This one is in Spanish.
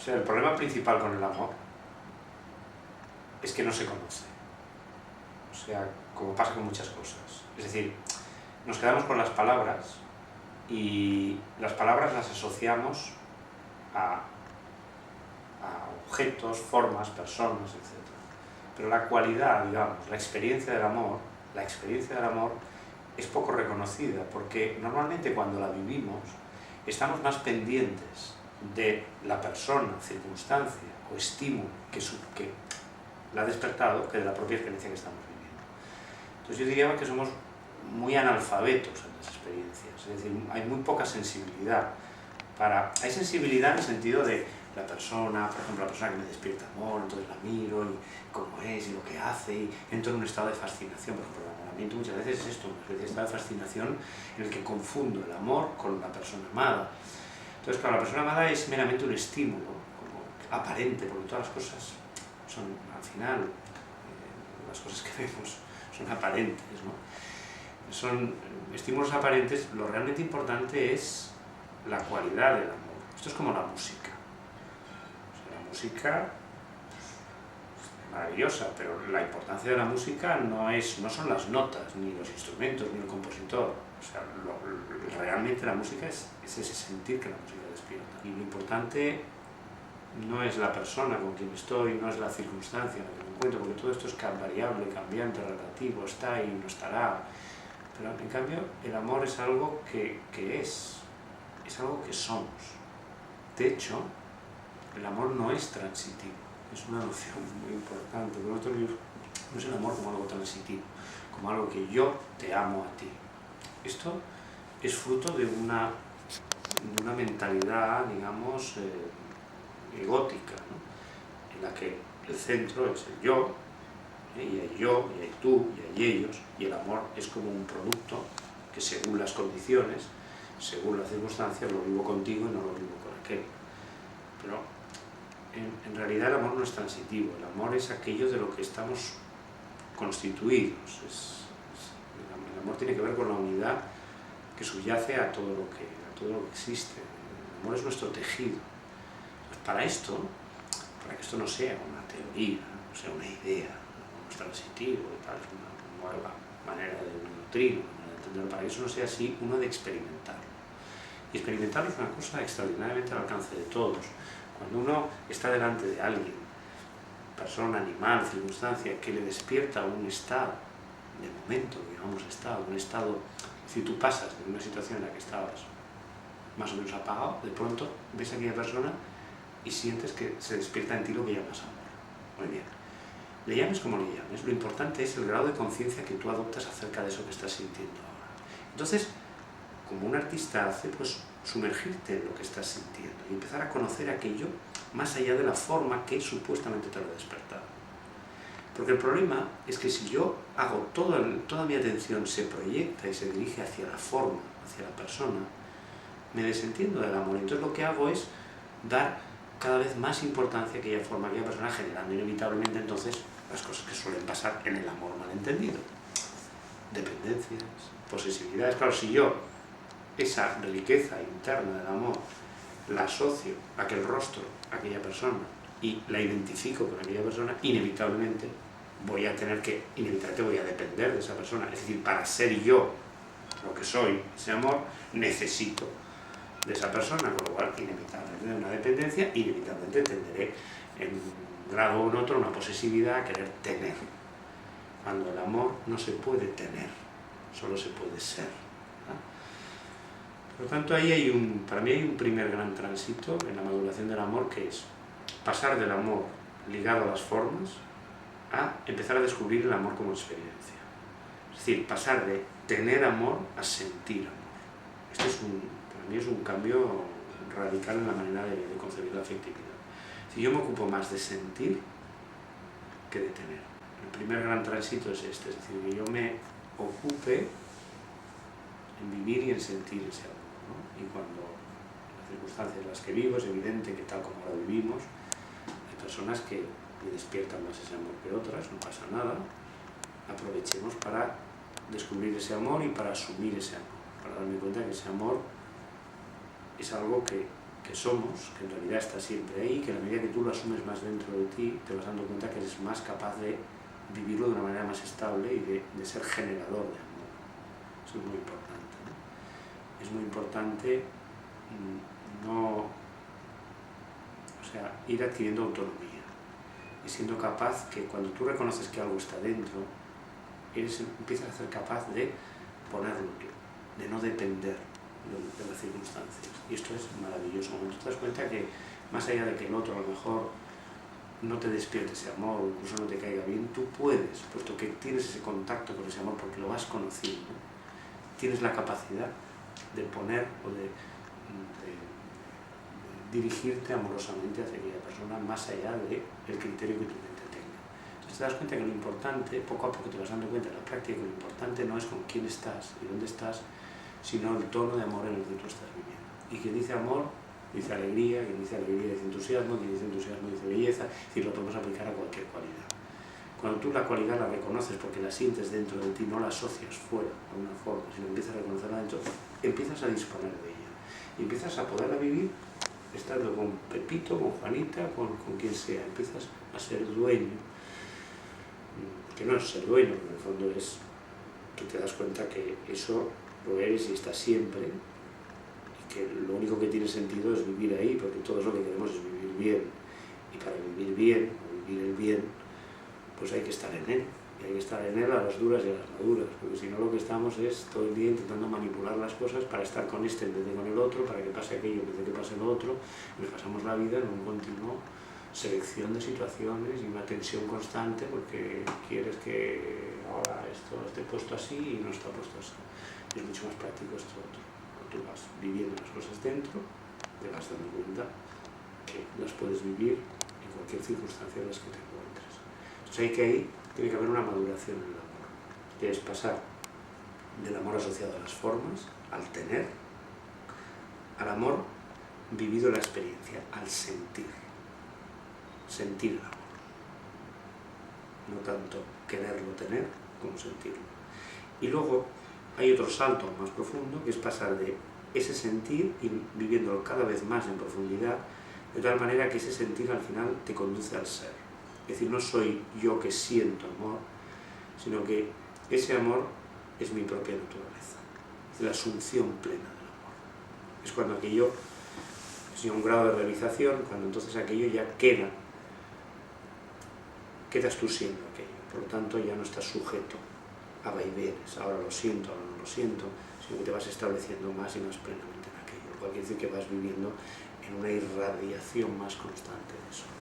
sea, el problema principal con el amor es que no se conoce. O sea, como pasa con muchas cosas. Es decir, nos quedamos con las palabras y las palabras las asociamos a objetos, formas, personas, etc. Pero la cualidad, digamos, la experiencia del amor es poco reconocida, porque normalmente cuando la vivimos estamos más pendientes de la persona, circunstancia o estímulo que la ha despertado que de la propia experiencia que estamos viviendo. Entonces yo diría que somos muy analfabetos en las experiencias, es decir, hay muy poca sensibilidad. Hay sensibilidad en el sentido de la persona, por ejemplo, la persona que me despierta amor, entonces la miro y cómo es y lo que hace y entro en un estado de fascinación. Por ejemplo, el enamoramiento muchas veces es esto, una especie de estado de fascinación en el que confundo el amor con la persona amada. Entonces, claro, la persona amada es meramente un estímulo, como aparente, porque todas las cosas son, al final, las cosas que vemos son aparentes, ¿no? Son estímulos aparentes. Lo realmente importante es la cualidad del amor. Esto es como la música. O sea, la música es maravillosa, pero la importancia de la música no son las notas, ni los instrumentos, ni el compositor. O sea, realmente la música es ese sentir que la música despierta. Y lo importante no es la persona con quien estoy, no es la circunstancia en la que me encuentro, porque todo esto es variable, cambiante, relativo, está y no estará. Pero en cambio el amor es algo que es algo que somos. De hecho, el amor no es transitivo, es una noción muy importante. Por otro lado, no es el amor como algo transitivo, como algo que yo te amo a ti. Esto es fruto de una mentalidad, digamos, egótica, ¿no? En la que el centro es el yo, y hay yo, y hay tú, y hay ellos, y el amor es como un producto que según las condiciones, según las circunstancias, lo vivo contigo y no lo vivo con aquel. Pero en realidad el amor no es transitivo, el amor es aquello de lo que estamos constituidos. El amor tiene que ver con la unidad que subyace a todo lo que existe. El amor es nuestro tejido. Pues para que esto no sea una teoría, no sea una idea, no es transitivo, tal, es una nueva manera de nutrir, una manera de entenderlo, para que eso no sea así, uno de experimentarlo. Y experimentarlo es una cosa extraordinariamente al alcance de todos. Cuando uno está delante de alguien, persona, animal, circunstancia, que le despierta un estado, de momento, digamos, un estado, si tú pasas de una situación en la que estabas más o menos apagado, de pronto ves a aquella persona y sientes que se despierta en ti lo que llamas amor. Muy bien. Le llames como le llames, lo importante es el grado de conciencia que tú adoptas acerca de eso que estás sintiendo ahora. Entonces, como un artista hace, pues sumergirte en lo que estás sintiendo y empezar a conocer aquello más allá de la forma que supuestamente te lo ha despertado. Porque el problema es que si yo hago toda mi atención se proyecta y se dirige hacia la forma, hacia la persona, me desentiendo del amor. Entonces lo que hago es dar cada vez más importancia a aquella forma, a aquella persona, generando inevitablemente entonces las cosas que suelen pasar en el amor malentendido. Dependencias, posesividades. Claro, si yo esa riqueza interna del amor la asocio a aquel rostro, a aquella persona, y la identifico con aquella persona, inevitablemente voy a depender de esa persona. Es decir, para ser yo lo que soy, ese amor, necesito de esa persona, con lo cual inevitablemente de una dependencia, inevitablemente tenderé en un grado o en otro una posesividad a querer tener, cuando el amor no se puede tener, solo se puede ser. Por lo tanto, para mí hay un primer gran tránsito en la maduración del amor, que es pasar del amor ligado a las formas a empezar a descubrir el amor como experiencia. Es decir, pasar de tener amor a sentir amor. Esto para mí es un cambio radical en la manera de concebir la afectividad. Si yo me ocupo más de sentir que de tener. El primer gran tránsito es este, es decir, que yo me ocupe en vivir y en sentir ese amor, ¿no? Y cuando las circunstancias en las que vivo, es evidente que tal como ahora vivimos, hay personas que me despiertan más ese amor que otras, no pasa nada. Aprovechemos para descubrir ese amor y para asumir ese amor, para darme cuenta que ese amor es algo que que somos, que en realidad está siempre ahí, que a la medida que tú lo asumes más dentro de ti, te vas dando cuenta que eres más capaz de vivirlo de una manera más estable y de ser generador de amor. Eso es muy importante, ¿no? Es muy importante ir adquiriendo autonomía y siendo capaz que cuando tú reconoces que algo está dentro, empiezas a ser capaz de ponerlo tú, de no depender de las circunstancias. Y esto es maravilloso. Cuando tú te das cuenta que más allá de que el otro a lo mejor no te despierte ese amor o incluso no te caiga bien, tú puedes, puesto que tienes ese contacto con ese amor porque lo vas conociendo, tienes la capacidad de poner o de dirigirte amorosamente hacia aquella persona más allá del criterio que tu mente tenga. Entonces te das cuenta que lo importante, poco a poco te vas dando cuenta en la práctica, que lo importante no es con quién estás y dónde estás, sino el tono de amor en el que tú estás viviendo. Y quien dice amor, dice alegría, quien dice alegría dice entusiasmo, quien dice entusiasmo dice belleza, es decir, lo podemos aplicar a cualquier cualidad. Cuando tú la cualidad la reconoces porque la sientes dentro de ti, no la asocias fuera de una forma, sino empiezas a reconocerla dentro, empiezas a disponer de ella y empiezas a poderla vivir estando con Pepito, con Juanita, con quien sea, empiezas a ser dueño, que no es ser dueño, en el fondo es que te das cuenta que eso lo eres y está siempre, y que lo único que tiene sentido es vivir ahí, porque todos lo que queremos es vivir bien, y para vivir bien, o vivir el bien, pues hay que estar en él, y hay que estar en él a las duras y a las maduras, porque si no lo que estamos es todo el día intentando manipular las cosas para estar con este en vez de con el otro, para que pase aquello en vez de que pase lo otro, y nos pasamos la vida en un continuo selección de situaciones y una tensión constante porque quieres que ahora esto esté puesto así y no está puesto así. Es mucho más práctico esto otro. Cuando tú vas viviendo las cosas dentro, te vas dando cuenta que las puedes vivir en cualquier circunstancia en las que te encuentres. Entonces ahí tiene que haber una maduración en el amor, que es pasar del amor asociado a las formas, al tener, al amor vivido la experiencia, al sentir el amor. No tanto quererlo tener como sentirlo. Y luego hay otro salto más profundo, que es pasar de ese sentir y viviéndolo cada vez más en profundidad, de tal manera que ese sentir al final te conduce al ser. Es decir, no soy yo que siento amor, sino que ese amor es mi propia naturaleza. Es la asunción plena del amor. Es cuando aquello es un grado de realización, cuando entonces aquello ya quedas tú siendo aquello. Por lo tanto, ya no estás sujeto a vaivenes, ahora lo siento, ahora no lo siento, sino que te vas estableciendo más y más plenamente en aquello. Lo cual quiere decir que vas viviendo en una irradiación más constante de eso.